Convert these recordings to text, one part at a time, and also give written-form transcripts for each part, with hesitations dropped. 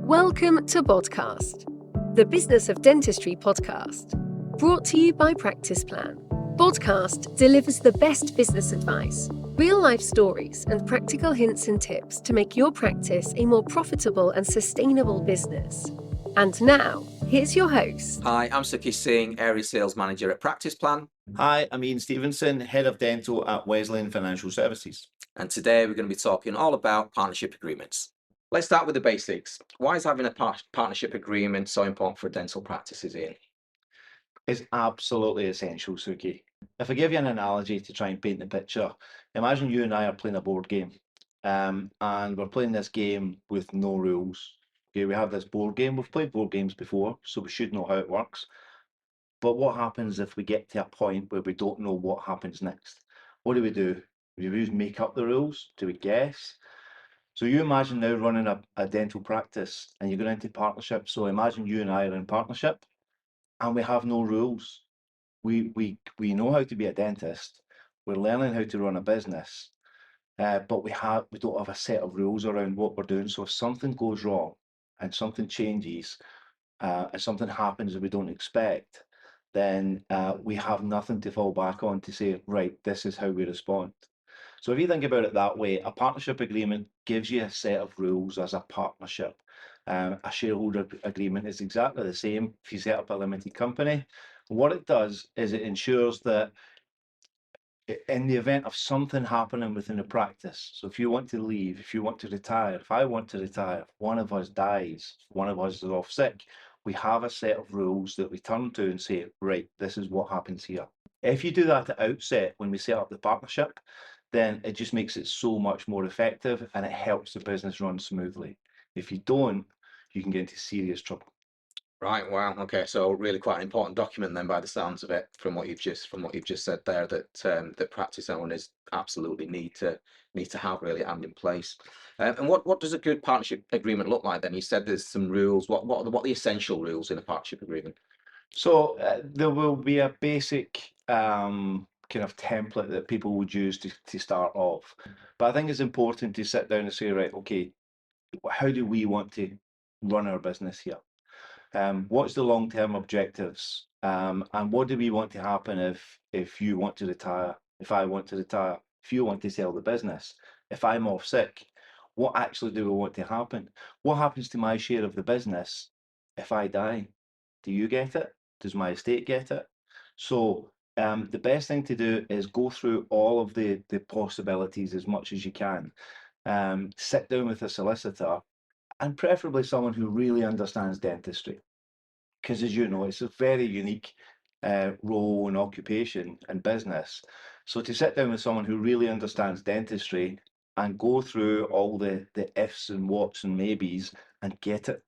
Welcome to Podcast, the Business of Dentistry podcast, brought to you by Practice Plan. Podcast delivers the best business advice, real-life stories, and practical hints and tips to make your practice a more profitable and sustainable business. And now, here's your host. Hi, I'm Suki Singh, Area Sales Manager at Practice Plan. Hi, I'm Ian Stevenson, Head of Dental at Wesleyan Financial Services. And today we're going to be talking all about partnership agreements. Let's start with the basics. Why is having a partnership agreement so important for dental practices, Ian? It's absolutely essential, Suki. If I give you an analogy to try and paint the picture, imagine you and I are playing a board game, and we're playing this game with no rules. Okay, we have this board game. We've played board games before, so we should know how it works. But what happens if we get to a point where we don't know what happens next? What do? Do we just make up the rules? Do we guess? So you imagine now running a dental practice and you're going into partnership. So imagine you and I are in partnership and we have no rules. We know how to be a dentist. We're learning how to run a business, but we don't have a set of rules around what we're doing. So if something goes wrong and something changes, and something happens that we don't expect, then we have nothing to fall back on to say, right, this is how we respond. So if you think about it that way, a partnership agreement gives you a set of rules as a partnership. A shareholder agreement is exactly the same if you set up a limited company. What it does is it ensures that in the event of something happening within the practice, so if you want to leave, if you want to retire, if I want to retire, if one of us dies, one of us is off sick, we have a set of rules that we turn to and say, right, this is what happens here. If you do that at the outset when we set up the partnership, then it just makes it so much more effective and it helps the business run smoothly. If you don't, you can get into serious trouble. Right. Wow. Okay. So really quite an important document then, by the sounds of it, from what you've just said there, that that practice owners absolutely need to have really and in place. And what does a good partnership agreement look like then? You said there's some rules. What are the essential rules in a partnership agreement? So there will be a basic kind of template that people would use to start off. But I think it's important to sit down and say, right, okay, how do we want to run our business here? What's the long-term objectives? And what do we want to happen if you want to retire, if I want to retire, if you want to sell the business, if I'm off sick? What actually do we want to happen? What happens to my share of the business if I die? Do you get it? Does my estate get it? So the best thing to do is go through all of the possibilities as much as you can. Sit down with a solicitor and preferably someone who really understands dentistry. Because as you know, it's a very unique role and occupation and business. So to sit down with someone who really understands dentistry and go through all the ifs and whats and maybes and get it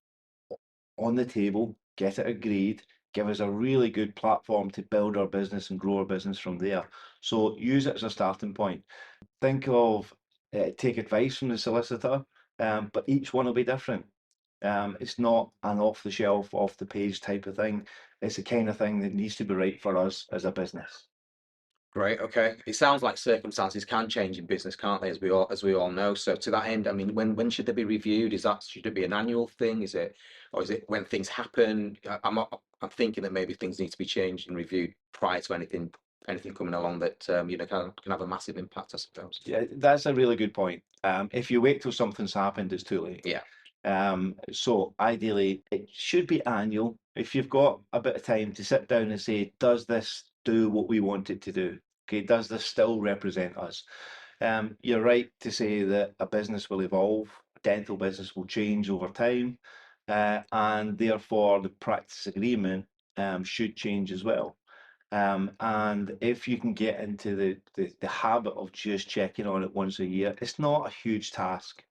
on the table, get it agreed, give us a really good platform to build our business and grow our business from there. So use it as a starting point. Think of, take advice from the solicitor, but each one will be different. It's not an off the shelf, off the page type of thing. It's the kind of thing that needs to be right for us as a business. Great. Okay. It sounds like circumstances can change in business, can't they? As we all know. So to that end, I mean, when should they be reviewed? Should it be an annual thing? Is it when things happen? I'm thinking that maybe things need to be changed and reviewed prior to anything coming along that can have a massive impact, I suppose. Yeah, that's a really good point. If you wait till something's happened, it's too late. Yeah. So ideally, it should be annual. If you've got a bit of time to sit down and say, does this do what we want it to do? Okay, does this still represent us? You're right to say that a business will evolve, a dental business will change over time, and therefore the practice agreement should change as well. And if you can get into the habit of just checking on it once a year, it's not a huge task.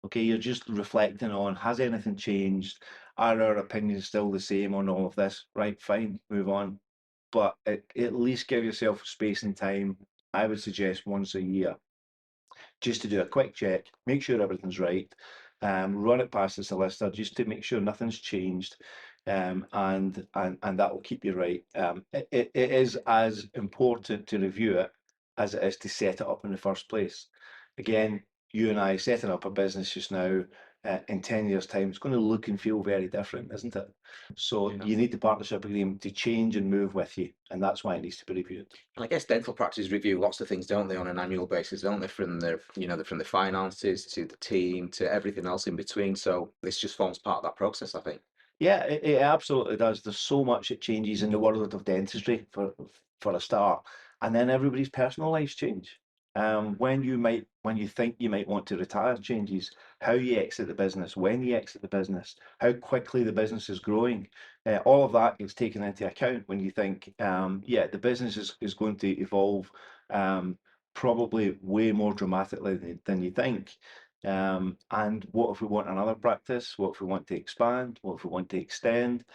Okay, you're just reflecting on, has anything changed? Are our opinions still the same on all of this? Right, fine, move on. But at least give yourself space and time. I would suggest once a year, just to do a quick check, make sure everything's right, run it past the solicitor just to make sure nothing's changed, and that will keep you right. It is as important to review it as it is to set it up in the first place. Again, you and I setting up a business just now, in 10 years' time, it's going to look and feel very different, isn't it? So Yeah. you need the partnership agreement to change and move with you, and that's why it needs to be reviewed. And I guess dental practices review lots of things, don't they, on an annual basis, don't they? From from the finances to the team to everything else in between. So this just forms part of that process, I think. Yeah, it absolutely does. There's so much that changes in the world of dentistry for a start, and then everybody's personal lives change. When you think you might want to retire changes, how you exit the business, when you exit the business, how quickly the business is growing, all of that is taken into account when you think, yeah, the business is going to evolve, probably way more dramatically than you think. And what if we want another practice? What if we want to expand? What if we want to extend?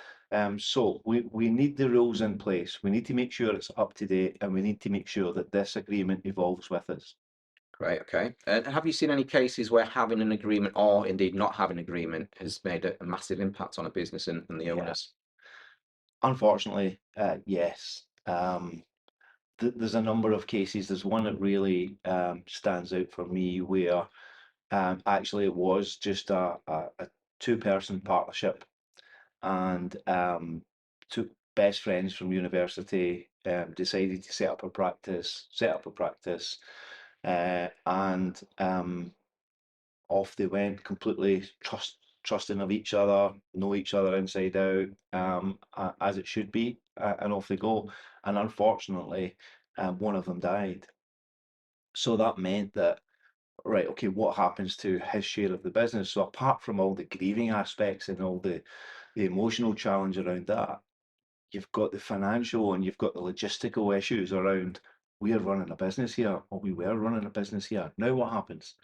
So we need the rules in place. We need to make sure it's up to date, and we need to make sure that this agreement evolves with us. Great. Okay. Have you seen any cases where having an agreement or indeed not having an agreement has made a massive impact on a business and the Yeah, owners? unfortunately, yes. There's a number of cases. There's one that really stands out for me where actually it was just a two-person partnership, and two best friends from university decided to set up a practice, and off they went, completely trusting of each other, know each other inside out, as it should be, and off they go. And unfortunately, one of them died. So that meant that, right, okay, what happens to his share of the business? So apart from all the grieving aspects and all the emotional challenge around that, you've got the financial and you've got the logistical issues around, we are running a business here, or we were running a business here. Now what happens?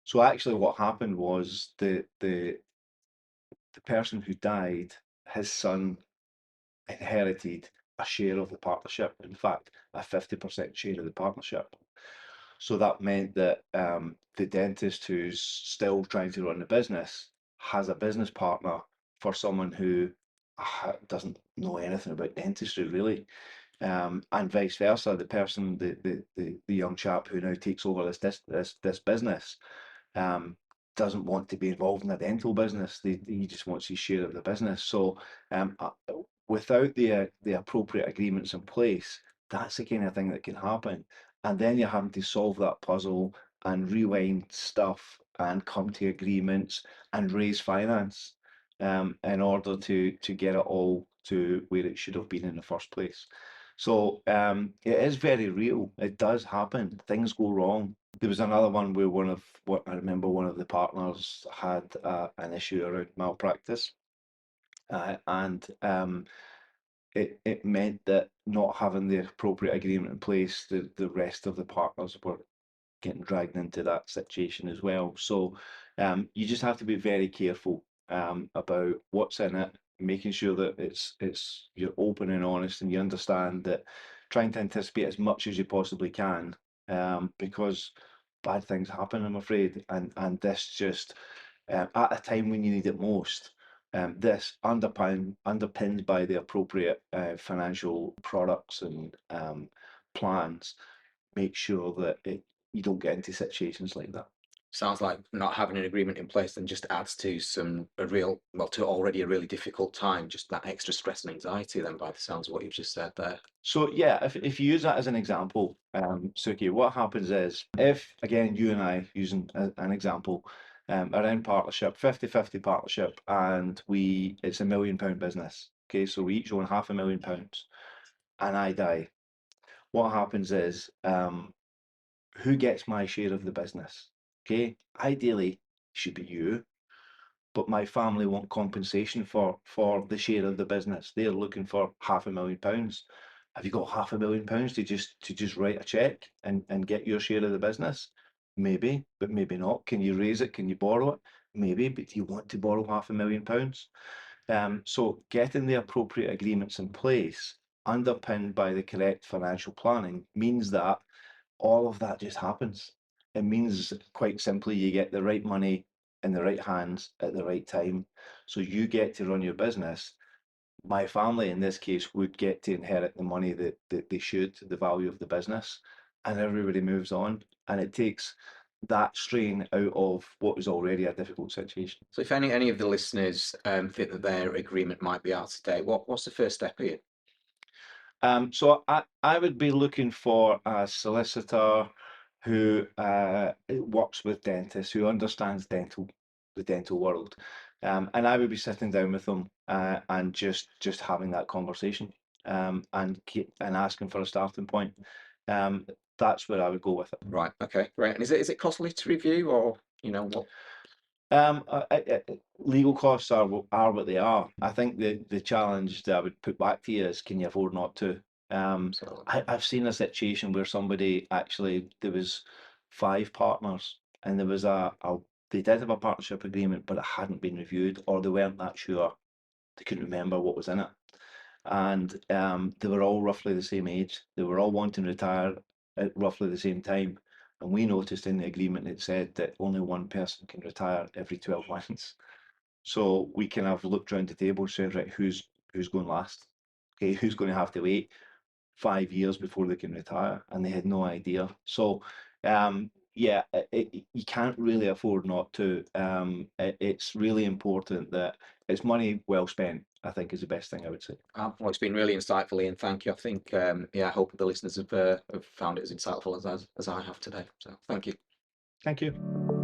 So actually what happened was the person who died, his son inherited a share of the partnership. In fact, a 50% share of the partnership. So that meant that the dentist who's still trying to run the business has a business partner for someone who doesn't know anything about dentistry really, and vice versa. The person, the young chap who now takes over this business, um, doesn't want to be involved in a dental business. He just wants his share of the business. So without the appropriate agreements in place, that's the kind of thing that can happen. And then you're having to solve that puzzle and rewind stuff and come to agreements and raise finance, in order to get it all to where it should have been in the first place. So it is very real. It does happen. Things go wrong. There was another one where what I remember, one of the partners had an issue around malpractice, and it meant that not having the appropriate agreement in place, the rest of the partners were getting dragged into that situation as well. So you just have to be very careful about what's in it, making sure that it's you're open and honest, and you understand that, trying to anticipate as much as you possibly can, because bad things happen, I'm afraid, and this just at a time when you need it most. This underpinned by the appropriate financial products and plans, make sure that you don't get into situations like that. Sounds like not having an agreement in place then just adds to to already a really difficult time, just that extra stress and anxiety then by the sounds of what you've just said there. So yeah, if you use that as an example, Suki, what happens is, if again you and I, using an example, are in partnership, 50/50 partnership, and it's £1 million business. Okay, so we each own £500,000, and I die. What happens is, who gets my share of the business? Okay, ideally should be you, but my family want compensation for the share of the business. They're looking for £500,000. Have you got £500,000 to just write a check and get your share of the business? Maybe, but maybe not. Can you raise it? Can you borrow it? Maybe, but do you want to borrow £500,000? So getting the appropriate agreements in place, underpinned by the correct financial planning, means that all of that just happens. It means, quite simply, you get the right money in the right hands at the right time. So you get to run your business. My family, in this case, would get to inherit the money that they should, the value of the business, and everybody moves on. And it takes that strain out of what was already a difficult situation. So if any of the listeners think that their agreement might be out of date, what's the first step here? So I would be looking for a solicitor who works with dentists, who understands the dental world, and I would be sitting down with them and just having that conversation, and asking for a starting point. That's where I would go with it. Right. Okay. Great. And is it costly to review, or what? Legal costs are what they are. I think the challenge that I would put back to you is, can you afford not to? So I've seen a situation where somebody actually, there was 5 partners, and there was they did have a partnership agreement, but it hadn't been reviewed, or they weren't that sure. They couldn't remember what was in it, and they were all roughly the same age. They were all wanting to retire at roughly the same time. And we noticed in the agreement it said that only one person can retire every 12 months. So we kind of looked round the table and said, right, who's going last? Okay, who's going to have to wait 5 years before they can retire? And they had no idea. So yeah, you can't really afford not to. It's really important that it's money well spent, I think, is the best thing I would say. well, it's been really insightful, Ian. Thank you. I think I hope the listeners have found it as insightful as I have today. So thank you. Thank you.